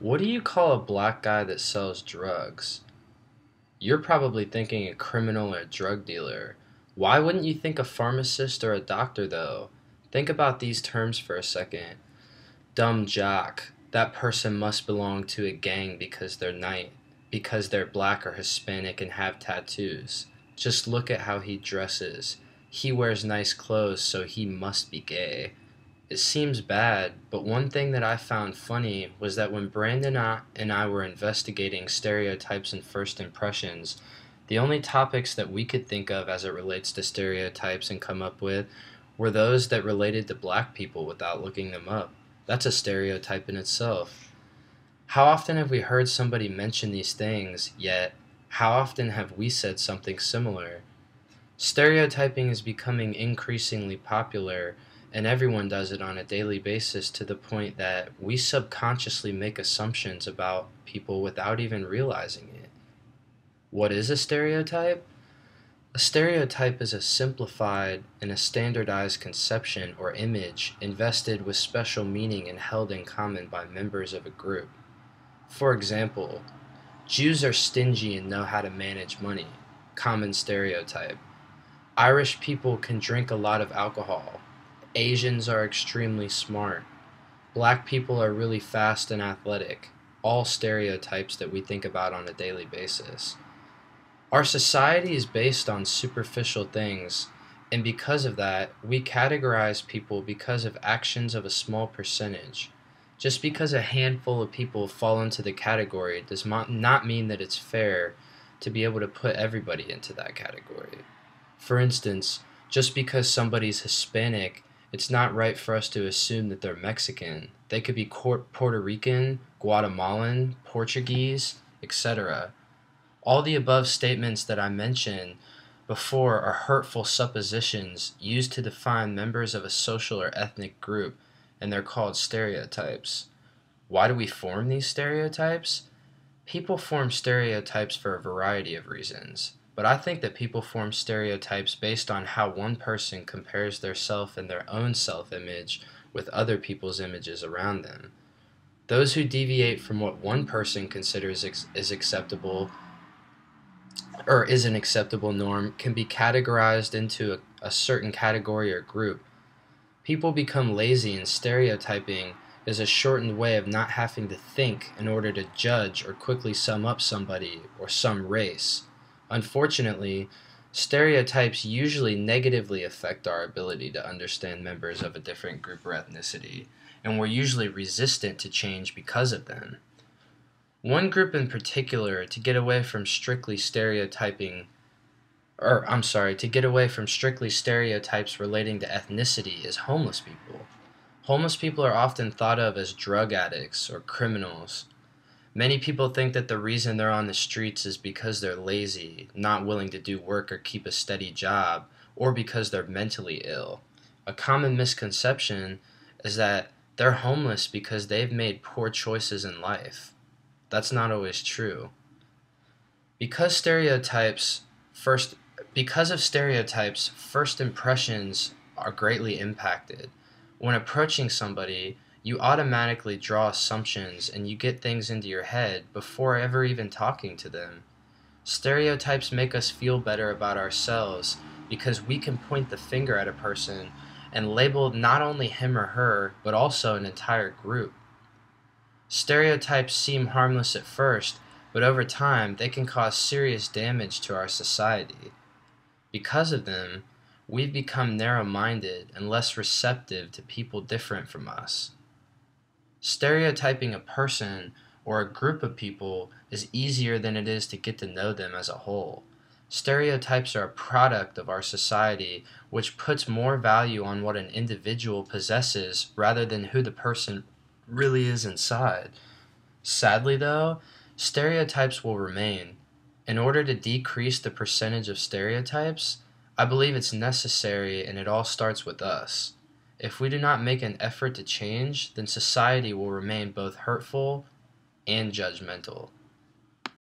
What do you call a black guy that sells drugs? You're probably thinking a criminal or a drug dealer. Why wouldn't you think a pharmacist or a doctor, though? Think about these terms for a second. Dumb jock. That person must belong to a gang because they're black or Hispanic and have tattoos. Just look at how he dresses. He wears nice clothes, so he must be gay. It seems bad, but one thing that I found funny was that when Brandon and I were investigating stereotypes and first impressions, the only topics that we could think of as it relates to stereotypes and come up with were those that related to black people without looking them up. That's a stereotype in itself. How often have we heard somebody mention these things, yet how often have we said something similar? Stereotyping is becoming increasingly popular, and everyone does it on a daily basis to the point that we subconsciously make assumptions about people without even realizing it. What is a stereotype? A stereotype is a simplified and a standardized conception or image invested with special meaning and held in common by members of a group. For example, Jews are stingy and know how to manage money. Common stereotype. Irish people can drink a lot of alcohol. Asians are extremely smart. Black people are really fast and athletic. All stereotypes that we think about on a daily basis. Our society is based on superficial things, and because of that, we categorize people because of actions of a small percentage. Just because a handful of people fall into the category does not mean that it's fair to be able to put everybody into that category. For instance, just because somebody's Hispanic, it's not right for us to assume that they're Mexican. They could be Puerto Rican, Guatemalan, Portuguese, etc. All the above statements that I mentioned before are hurtful suppositions used to define members of a social or ethnic group, and they're called stereotypes. Why do we form these stereotypes? People form stereotypes for a variety of reasons, but I think that people form stereotypes based on how one person compares their self and their own self-image with other people's images around them. Those who deviate from what one person considers is acceptable or is an acceptable norm can be categorized into a certain category or group. People become lazy, and stereotyping is a shortened way of not having to think in order to judge or quickly sum up somebody or some race. Unfortunately, stereotypes usually negatively affect our ability to understand members of a different group or ethnicity, and we're usually resistant to change because of them. One group in particular to get away from strictly stereotyping to get away from strictly stereotypes relating to ethnicity is homeless people. Homeless people are often thought of as drug addicts or criminals. Many people think that the reason they're on the streets is because they're lazy, not willing to do work or keep a steady job, or because they're mentally ill. A common misconception is that they're homeless because they've made poor choices in life. That's not always true. Because stereotypes first Because of stereotypes, first impressions are greatly impacted. When approaching somebody, you automatically draw assumptions and you get things into your head before ever even talking to them. Stereotypes make us feel better about ourselves because we can point the finger at a person and label not only him or her, but also an entire group. Stereotypes seem harmless at first, but over time they can cause serious damage to our society. Because of them, we've become narrow-minded and less receptive to people different from us. Stereotyping a person or a group of people is easier than it is to get to know them as a whole. Stereotypes are a product of our society, which puts more value on what an individual possesses rather than who the person really is inside. Sadly, though, stereotypes will remain. In order to decrease the percentage of stereotypes, I believe it's necessary, and it all starts with us. If we do not make an effort to change, then society will remain both hurtful and judgmental.